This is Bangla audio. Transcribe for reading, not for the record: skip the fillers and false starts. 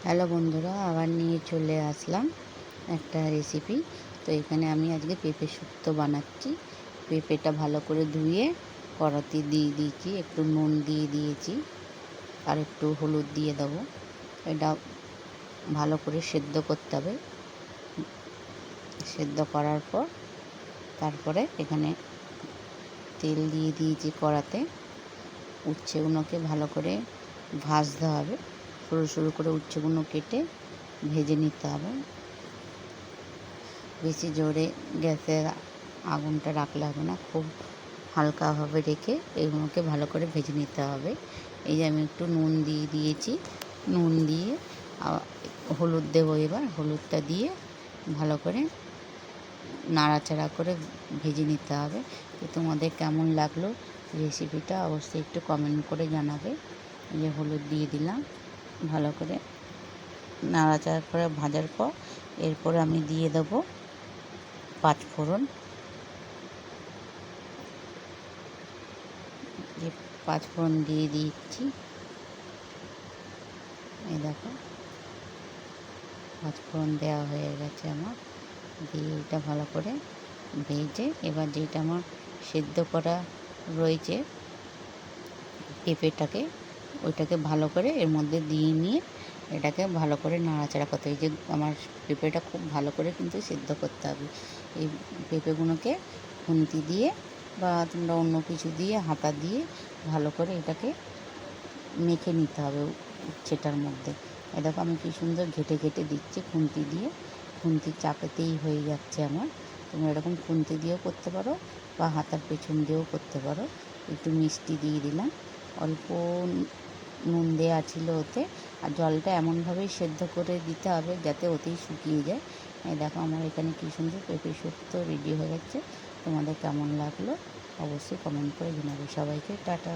হ্যালো বন্ধুরা, আবার নিয়ে চলে আসলাম একটা রেসিপি। তো এখানে আমি আজকে পেঁপে শুক্তো বানাচ্ছি। পেঁপেটা ভালো করে ধুয়ে কড়াতে দিয়ে দিয়েছি, একটু নুন দিয়ে দিয়েছি আর একটু হলুদ দিয়ে দেবো। এটা ভালো করে সেদ্ধ করতে হবে। সেদ্ধ করার পর তারপরে এখানে তেল দিয়ে দিয়েছি কড়াতে। উচ্ছেগুলোকে ভালো করে ভাজতে হবে, সরু সরু করে উচ্ছেগুলো কেটে ভেজে নিতে হবে। বেশি জোরে গ্যাসের আগুনটা রাখলে হবে না, খুব হালকাভাবে রেখে এগুলোকে ভালো করে ভেজে নিতে হবে। এই যে আমি একটু নুন দিয়ে দিয়েছি, নুন দিয়ে হলুদ দেবো। এবার হলুদটা দিয়ে ভালো করে নাড়াচাড়া করে ভেজে নিতে হবে। তো তোমাদের কেমন লাগলো রেসিপিটা অবশ্যই একটু কমেন্ট করে জানাবে। এই যে হলুদ দিয়ে দিলাম, ভালো করে নাড়াচাড়া করে ভাজার পর এরপরে আমি দিয়ে দেবো পাঁচফোড়ন। যে পাঁচফোড়ন দিয়ে দিচ্ছি, এই দেখো পাঁচফোড়ন দেওয়া হয়ে গেছে আমার। দিয়ে এটা ভালো করে ভেজে এবার যেটা আমার সেদ্ধ করা রয়েছে পেঁপেটাকে, ওইটাকে ভালো করে এর মধ্যে দিয়ে নিয়ে এটাকে ভালো করে নাড়াচাড়া করতে হবে। যে আমার পেঁপেটা খুব ভালো করে কিন্তু সেদ্ধ করতে হবে। এই পেঁপেগুলোকে খুন্তি দিয়ে বা তোমরা অন্য কিছু দিয়ে হাতা দিয়ে ভালো করে এটাকে মেখে নিতে হবে উচ্ছেটার মধ্যে। এই দেখো আমি কী সুন্দর ঘেটে ঘেটে দিচ্ছি খুন্তি দিয়ে, খুন্তির চাপেতেই হয়ে যাচ্ছে আমার। তোমরা এরকম খুন্তি দিয়েও করতে পারো বা হাতার পেছন দিয়েও করতে পারো। একটু মিষ্টি দিয়ে দিলাম, অল্প নুন দেওয়া ছিল ওতে। আর জলটা এমনভাবেই সেদ্ধ করে দিতে হবে যাতে ওতেই শুকিয়ে যায়। এই দেখো আমার এখানে কী সুন্দর পেঁপে শুক্তো রেডি হয়ে গেছে। তোমাদের কেমন লাগলো অবশ্যই কমেন্ট করে জানাবে। সবাইকে টাটা।